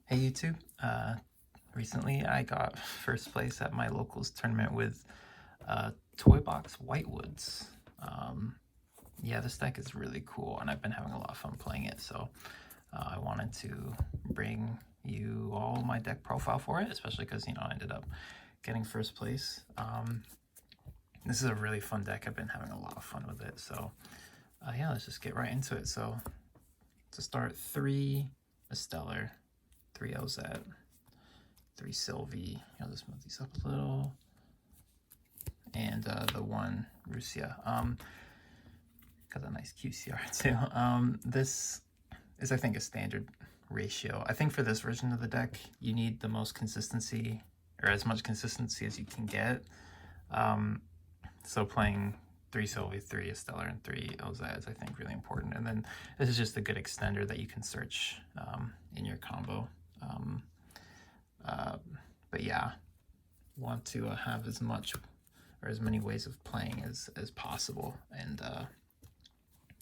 Hey YouTube, recently I got first place at my locals tournament with Toy Box Whitewoods. Um, yeah, this deck is really cool and I've been having a lot of fun playing it, so I wanted to bring you all my deck profile for it, especially because, I ended up getting first place. This is a really fun deck. I've been having a lot of fun with it, so yeah, let's just get right into it. So to start, 3 Stellar, 3 LZ, 3 Sylvie. I'll just move these up a little. And the 1 Rusia. Got a nice QCR too. This is, I think, a standard ratio. I think for this version of the deck, you need the most consistency, or as much consistency as you can get. So playing 3 Sylvie, 3 Stellar, and 3 LZ is, I think, really important. And then this is just a good extender that you can search in your combo. But yeah, want to have as much or as many ways of playing as possible. And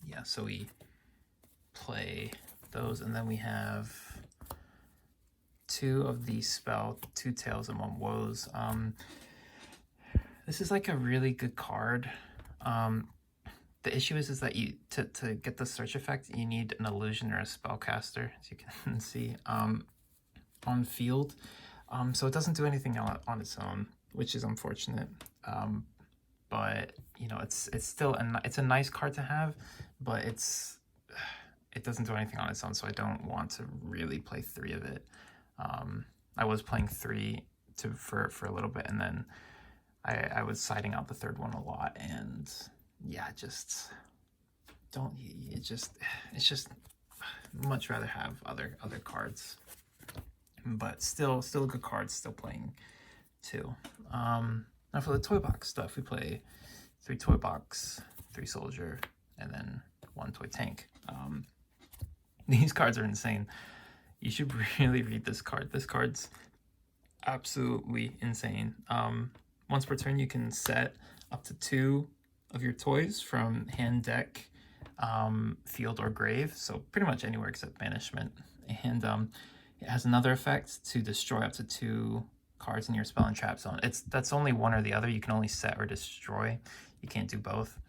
yeah, so we play those, and then we have 2 of these spell, 2 Tails and 1 Woes. This is like a really good card. The issue is that you to get the search effect, you need an illusion or a spellcaster, as you can see, on field. So it doesn't do anything on its own, which is unfortunate. But it's still it's a nice card to have, but it doesn't do anything on its own, so I don't want to really play 3 of it. I was playing 3 for a little bit, and then I was siding out the third one a lot, and yeah, just don't. It's just much rather have other cards, but still a good card. Still playing 2. Now for the toy box stuff, we play 3 toy box, 3 soldier, and then 1 toy tank. These cards are insane. You should really read this card. This card's absolutely insane. Once per turn, you can set up to 2 of your toys from hand, deck, field, or grave. So pretty much anywhere except banishment. And it has another effect to destroy up to 2 cards in your spell and trap zone. That's only one or the other. You can only set or destroy. You can't do both.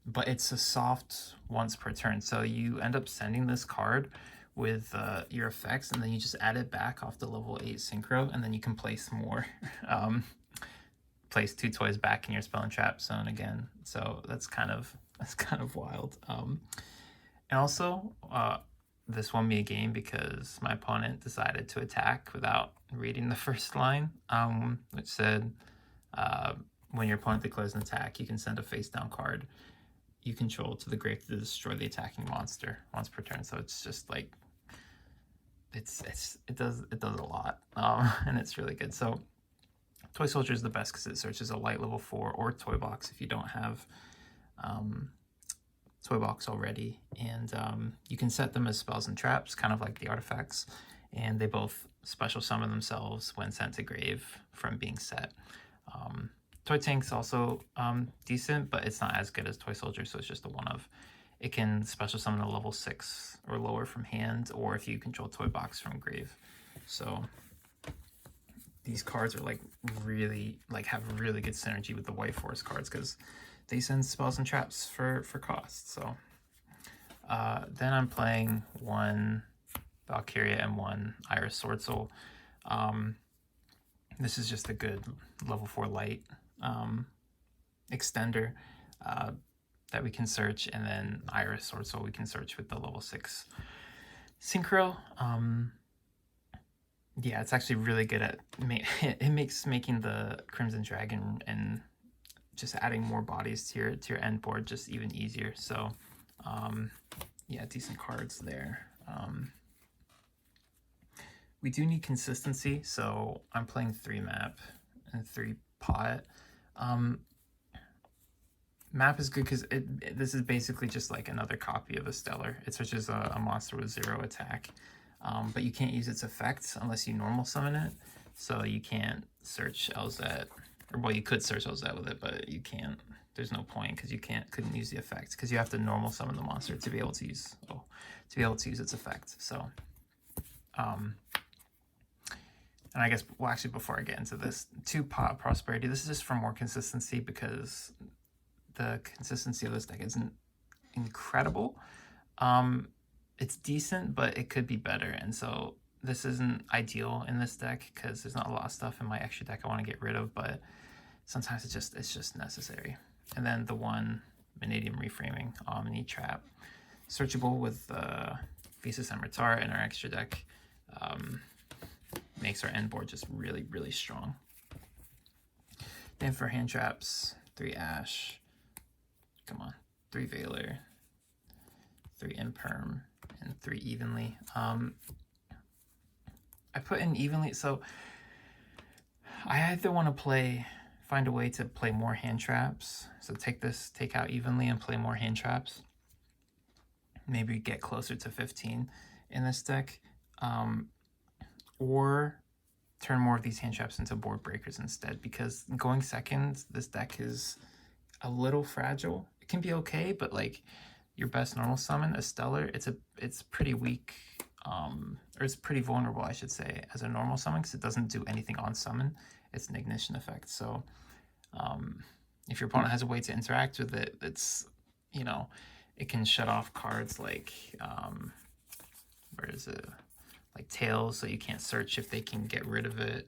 But it's a soft once per turn. So you end up sending this card with your effects, and then you just add it back off the level 8 synchro, and then you can place more. Place 2 toys back in your spell and trap zone again. So that's kind of wild. And also, this won me a game because my opponent decided to attack without reading the first line, which said, when your opponent declares an attack, you can send a face down card you control to the grave to destroy the attacking monster once per turn. So it's just like it does a lot, and it's really good. So Toy Soldier is the best because it searches a light level 4 or toy box if you don't have toy box already, and you can set them as spells and traps, kind of like the artifacts, and they both special summon themselves when sent to grave from being set. Toy Tank's also decent, but it's not as good as Toy Soldier, so it's just a one of. It can special summon a level 6 or lower from hand, or if you control Toy Box from grave. So these cards are like really have really good synergy with the White Force cards because they send spells and traps for cost. So then I'm playing 1 Valkyria and 1 Iris Swordsoul. This is just a good level 4 light extender that we can search, and then Iris Swordsoul we can search with the level 6 synchro. Yeah, it's actually really good at it makes making the Crimson Dragon and just adding more bodies to your end board just even easier. So yeah, decent cards there. We do need consistency, so I'm playing 3 map and 3 pot. Map is good because this is basically just like another copy of a Stellar. It searches a monster with 0 attack, but you can't use its effects unless you normal summon it. So you can't search LZ, or well, you could search LZ with it, but you can't. There's no point because you couldn't use the effect because you have to normal summon the monster to be able to use its effect. So And I guess, well, actually, before I get into this, 2-pot Prosperity. This is just for more consistency because the consistency of this deck isn't incredible. It's decent, but it could be better. And so this isn't ideal in this deck because there's not a lot of stuff in my extra deck I want to get rid of, but sometimes it's just necessary. And then the one Vanadium Reframing Omni Trap, searchable with Visas and Retar in our extra deck. Makes our end board just really, really strong. Then for hand traps, 3 Ash, come on, 3 Veiler, 3 Imperm, and 3 Evenly. I put in Evenly, so I either want to find a way to play more hand traps. So take out Evenly and play more hand traps. Maybe get closer to 15 in this deck. Or turn more of these hand traps into board breakers instead, because going second, this deck is a little fragile. It can be okay, but like your best normal summon, a Stellar, it's pretty weak, or it's pretty vulnerable, I should say, as a normal summon, because it doesn't do anything on summon. It's an ignition effect. So if your opponent has a way to interact with it, it's, it can shut off cards like, where is it? Like Tails, so you can't search if they can get rid of it.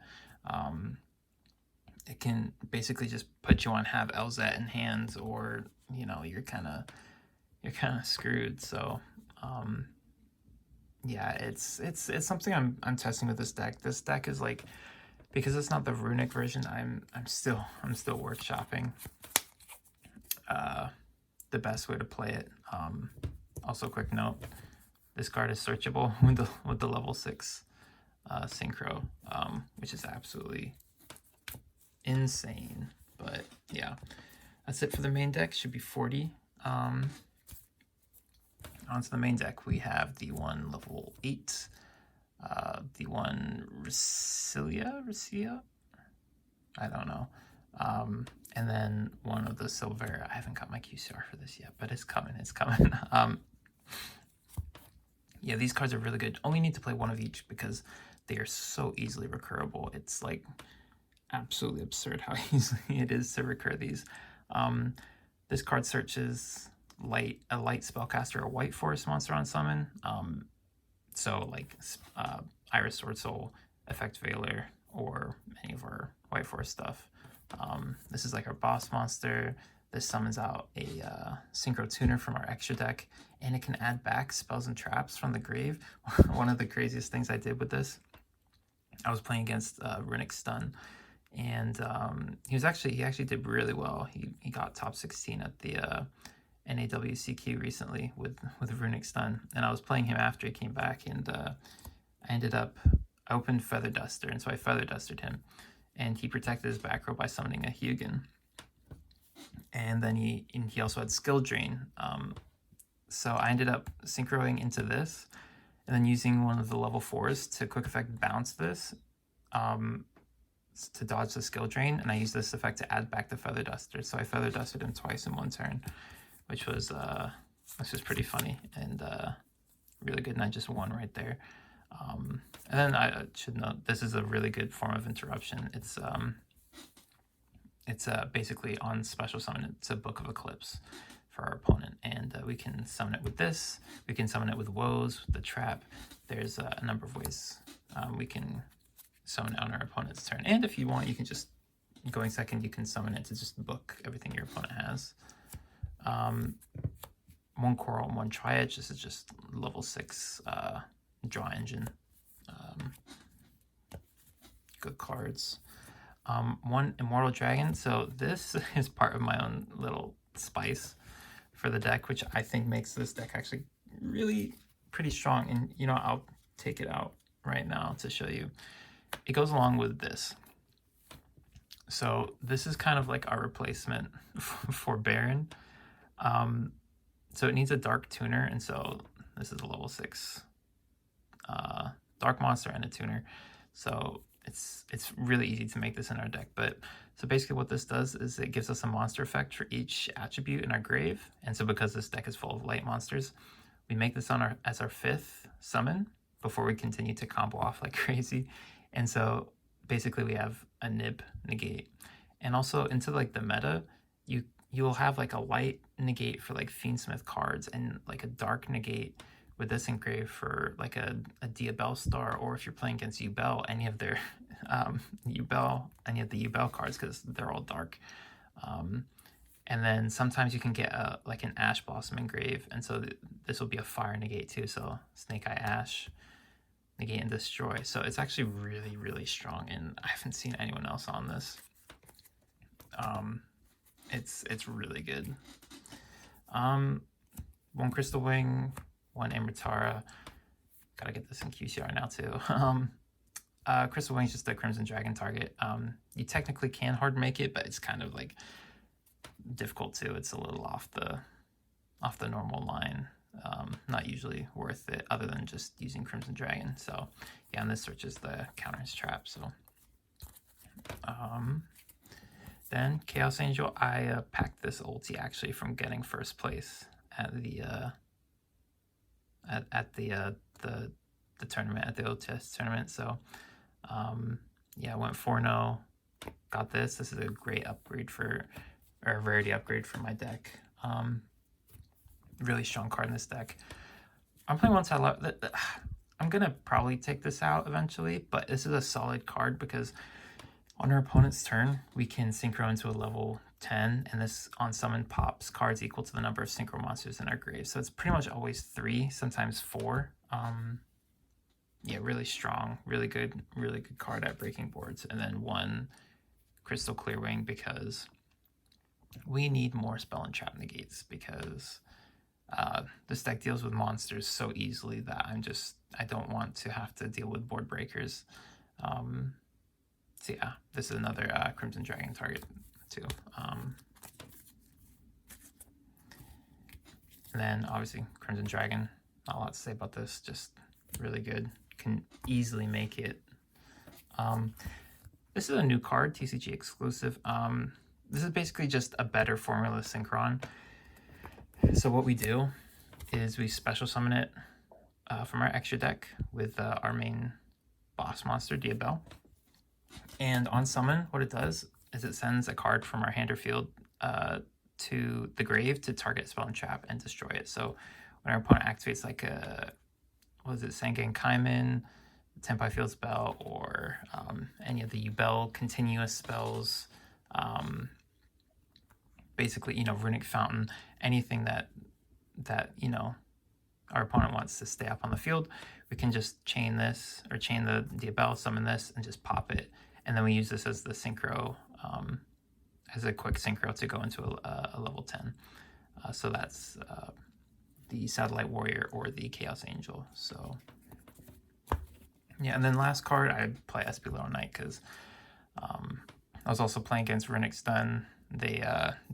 It can basically just put you on have LZ in hand, or you're kind of screwed. So yeah, it's something I'm testing with this deck. This deck is like, because it's not the runic version, I'm still workshopping the best way to play it. Also, quick note. This card is searchable with the level 6 synchro, which is absolutely insane. But yeah, that's it for the main deck. Should be 40. Onto the main deck, we have the one level 8, the one Ricilia? I don't know. And then one of the Silver. I haven't got my QCR for this yet, but it's coming. Yeah, these cards are really good. Only need to play one of each because they are so easily recurable. It's like absolutely absurd how easy it is to recur these. This card searches a light spellcaster or white forest monster on summon. So like Iris Sword Soul, Effect Veiler, or any of our white forest stuff. This is like our boss monster. This summons out a Synchro Tuner from our extra deck, and it can add back spells and traps from the grave. One of the craziest things I did with this, I was playing against Runic Stun, and he actually did really well. He got top 16 at the NAWCQ recently with Runic Stun, and I was playing him after he came back, and I opened Feather Duster, and so I Feather Dusted him, and he protected his back row by summoning a Hugin. And then he also had Skill Drain. So I ended up synchroing into this, and then using one of the level 4s to quick effect bounce this to dodge the Skill Drain, and I used this effect to add back the Feather Duster. So I Feather Dusted him twice in one turn, which was pretty funny and really good, and I just won right there. And then I should note, this is a really good form of interruption. It's basically on special summon, it's a Book of Eclipse for our opponent, and we can summon it with this. We can summon it with Woes, with the Trap. There's a number of ways we can summon it on our opponent's turn. And if you want, you can just, going second, you can summon it to just book everything your opponent has. One Coral and one Triad. This is just level 6 draw engine. Good cards. One Immortal Dragon. So this is part of my own little spice for the deck, which I think makes this deck actually really pretty strong. And I'll take it out right now to show you. It goes along with this. So this is kind of like our replacement for Baron. So it needs a Dark Tuner, and so this is a level 6 Dark Monster and a Tuner. So it's really easy to make this in our deck. But so basically what this does is it gives us a monster effect for each attribute in our grave. And so because this deck is full of light monsters, we make this as our 5th summon. before we continue to combo off like crazy. And so basically we have a nib negate. And also into like the meta, you'll have like a light negate for like Fiendsmith cards and like a dark negate with this engrave for like a Diabell star, or if you're playing against Ubel, any of their Ubel, any of the Ubel cards, because they're all dark. And then sometimes you can get like an Ash Blossom engrave, and so this will be a fire negate too. So Snake Eye Ash, negate and destroy. So it's actually really, really strong, and I haven't seen anyone else on this. It's really good. One Crystal Wing, one Amritara. Gotta get this in QCR now too. Crystal Wing is just a Crimson Dragon target. You technically can hard make it, but it's kind of like difficult too. It's a little off the normal line. Not usually worth it, other than just using Crimson Dragon. So yeah, and this searches the counters trap. So then Chaos Angel, I packed this ulti actually from getting first place at the the tournament, at the OTS tournament. So yeah, I went 4-0, got this. This is a great upgrade for, or a rarity upgrade for my deck. Really strong card in this deck. I'm playing one side. I'm gonna probably take this out eventually, but this is a solid card because on our opponent's turn, we can synchro into a level 10, and this on summon pops cards equal to the number of synchro monsters in our grave. So it's pretty much always 3, sometimes 4. Yeah, really strong, really good card at breaking boards. And then 1 Crystal Clearwing, because we need more spell and trap negates, because this deck deals with monsters so easily that I don't want to have to deal with board breakers. So yeah, this is another Crimson Dragon target too. And then obviously Crimson Dragon, not a lot to say about this, just really good. Can easily make it. This is a new card, TCG exclusive. This is basically just a better Formula Synchron. So what we do is we special summon it from our extra deck with our main boss monster, Diabell. And on summon, what it does is it sends a card from our hand or field to the grave to target spell and trap and destroy it. So when our opponent activates like a, what is it, Sangan Kaiman, Tenpai Field spell, or any of the Ubel continuous spells, basically, Runic Fountain, anything that our opponent wants to stay up on the field, we can just chain this, or chain the Diabell, summon this, and just pop it. And then we use this as the synchro, as a quick synchro to go into a level 10. So that's the Satellite Warrior or the Chaos Angel. So yeah, and then last card, I play SP Little Knight because I was also playing against Runic Stun. They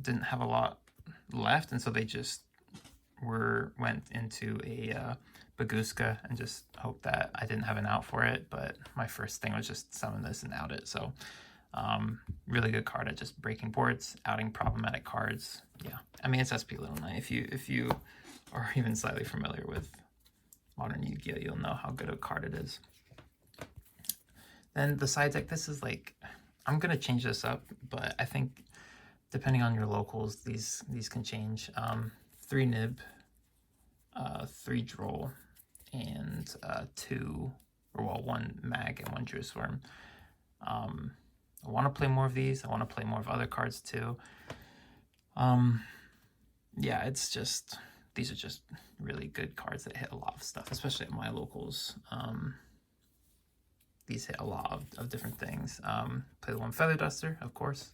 didn't have a lot left, and so they just went into a Baguska and just hoped that I didn't have an out for it. But my first thing was just summon this and out it. So really good card at just breaking boards, outing problematic cards. Yeah, I mean, it's SP Little Knight. If you are even slightly familiar with modern Yu-Gi-Oh, you'll know how good a card it is. Then the side deck, this is like, I'm gonna change this up, but I think depending on your locals, these can change. 3 Nib, 3 Droll, and 1 Mag and 1 Druisworm. I want to play more of these. I want to play more of other cards too. Yeah, it's just, these are just really good cards that hit a lot of stuff, especially at my locals. These hit a lot of different things. Play the 1 Feather Duster, of course.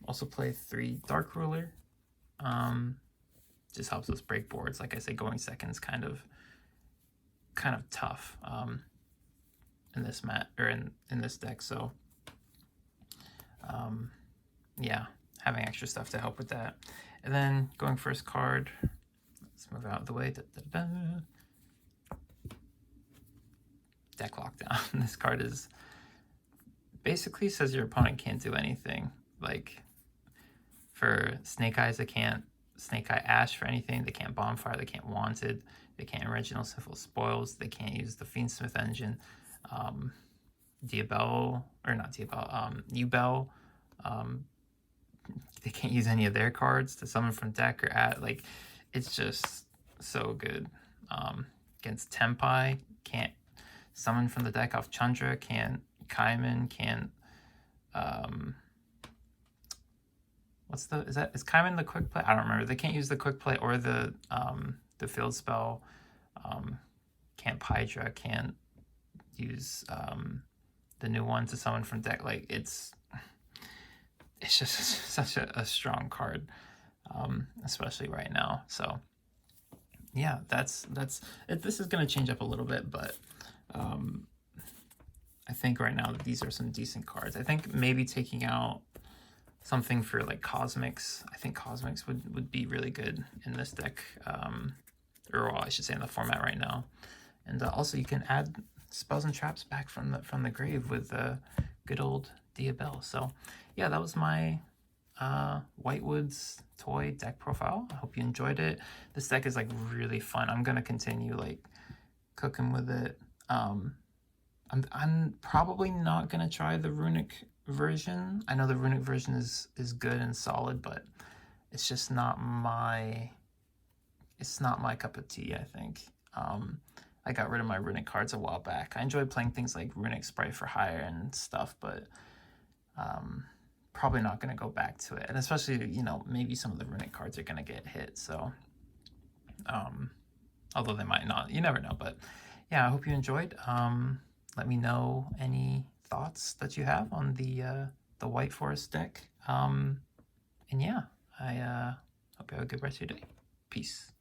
Also play 3 Dark Ruler. Just helps us break boards. Like I say, going second's kind of tough in this or in this deck. So yeah, having extra stuff to help with that. And then going first card, let's move out of the way. Deck Lockdown. This card is basically says your opponent can't do anything. Like for Snake Eyes, it can't Snake Eye Ash for anything. They can't Bonfire. They can't Wanted. They can't Original Sinful Spoils. They can't use the Fiendsmith engine. Diabel, or not Diabel, Ubel. They can't use any of their cards to summon from deck or at. Like, it's just so good. Against Tempai, can't summon from the deck off Chandra, can't Kaiman, can't is Kaiman the quick play? I don't remember. They can't use the quick play or the field spell. Can't Hydra, can't use the new one to summon from deck. Like, it's just such a strong card, especially right now. So yeah, that's it. This is gonna change up a little bit, but I think right now these are some decent cards. I think maybe taking out something for like Cosmics. I think Cosmics would be really good in this deck, or well, I should say in the format right now. And also you can add spells and traps back from the grave with good old Diabel. So yeah, that was my Whitewoods toy deck profile. I hope you enjoyed it. This deck is like really fun. I'm gonna continue like cooking with it. I'm probably not gonna try the runic version. I know the runic version is good and solid, but it's just not my cup of tea, I think. I got rid of my runic cards a while back. I enjoyed playing things like Runic Sprite for Hire and stuff, but probably not going to go back to it. And especially, you know, maybe some of the runic cards are going to get hit. So, although they might not, you never know. But yeah, I hope you enjoyed. Let me know any thoughts that you have on the White Forest deck. And yeah, I hope you have a good rest of your day. Peace.